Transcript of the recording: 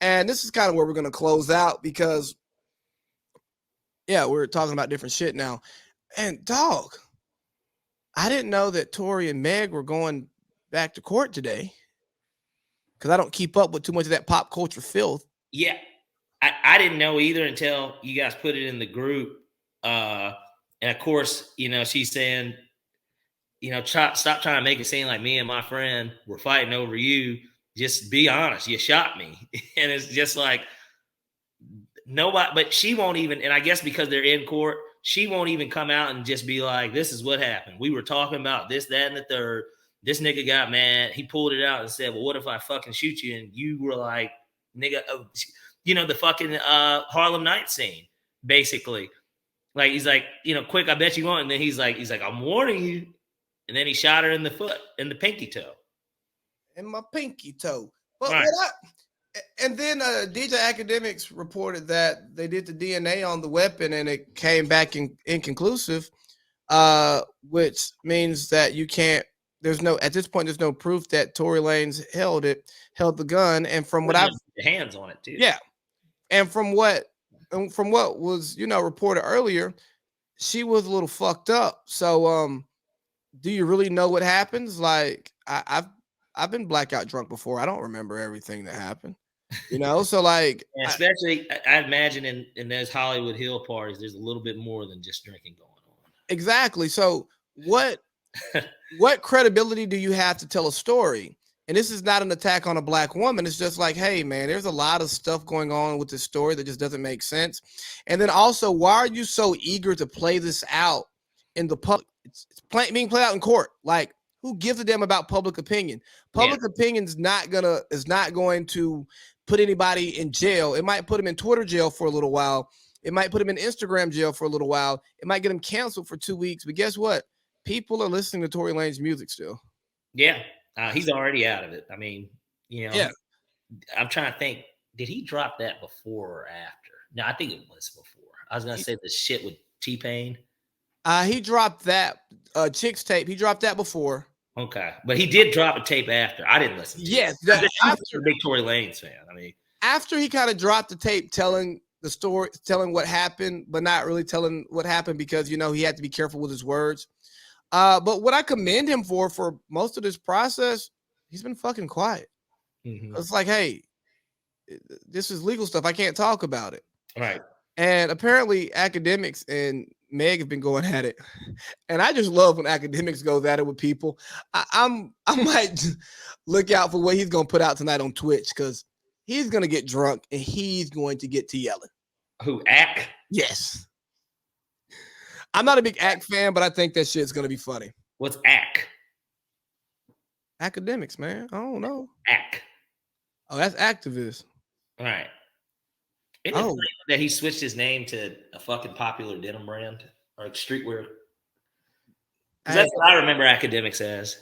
And this is kind of where we're going to close out because, yeah, we're talking about different shit now. And dog, I didn't know that Tory and Meg were going back to court today because I don't keep up with too much of that pop culture filth. Yeah, I didn't know either until you guys put it in the group. And of course, she's saying, stop trying to make it seem like me and my friend were fighting over you. Just be honest. You shot me. And it's just like nobody, but she won't even, and I guess because they're in court, she won't even come out and just be like, this is what happened. We were talking about this, that, and the third. This nigga got mad. He pulled it out and said, well, what if I fucking shoot you? And you were like, nigga, the fucking Harlem Night scene, basically. Like, he's like, quick, I bet you won't. And then he's like, I'm warning you. And then he shot her in the foot, in the pinky toe. In my pinky toe. But right. And then DJ Academics reported that they did the DNA on the weapon and it came back inconclusive, which means that you can't. At this point, there's no proof that Tory Lanez held the gun. And from what I've hands on it too. Yeah, and from what was reported earlier, she was a little fucked up. So, do you really know what happens? Like I've been blackout drunk before. I don't remember everything that happened. So like, especially I imagine in those Hollywood Hill parties, there's a little bit more than just drinking going on. Exactly. So what credibility do you have to tell a story? And this is not an attack on a black woman. It's just like, hey man, there's a lot of stuff going on with this story that just doesn't make sense. And then also, why are you so eager to play this out in the public? It's being played out in court. Like, who gives a damn about public opinion? Public opinion is not going to put anybody in jail. It might put them in Twitter jail for a little while. It might put them in Instagram jail for a little while. It might get them canceled for 2 weeks. But guess what? People are listening to Tory Lanez music still. Yeah, he's already out of it. I mean, yeah. I'm trying to think. Did he drop that before or after? No, I think it was before. I was gonna say the shit with T-Pain. He dropped that Chicks tape. He dropped that before. Okay, but he did drop a tape after. I didn't listen to it. I'm a big Tory Lanez fan. I mean, after he kind of dropped the tape telling the story, telling what happened, but not really telling what happened because, he had to be careful with his words. But what I commend him for most of this process, he's been fucking quiet. Mm-hmm. It's like, hey, this is legal stuff. I can't talk about it. Right. And apparently Academics and Meg have been going at it. And I just love when Academics goes at it with people. I might look out for what he's going to put out tonight on Twitch because he's going to get drunk and he's going to get to yelling. Who, Ack? Yes. I'm not a big Ack fan, but I think that shit's going to be funny. What's Ack? Academics, man. I don't know. Ack. Oh, that's activist. All right. Isn't it funny that he switched his name to a fucking popular denim brand or streetwear? That's what I remember Academics as.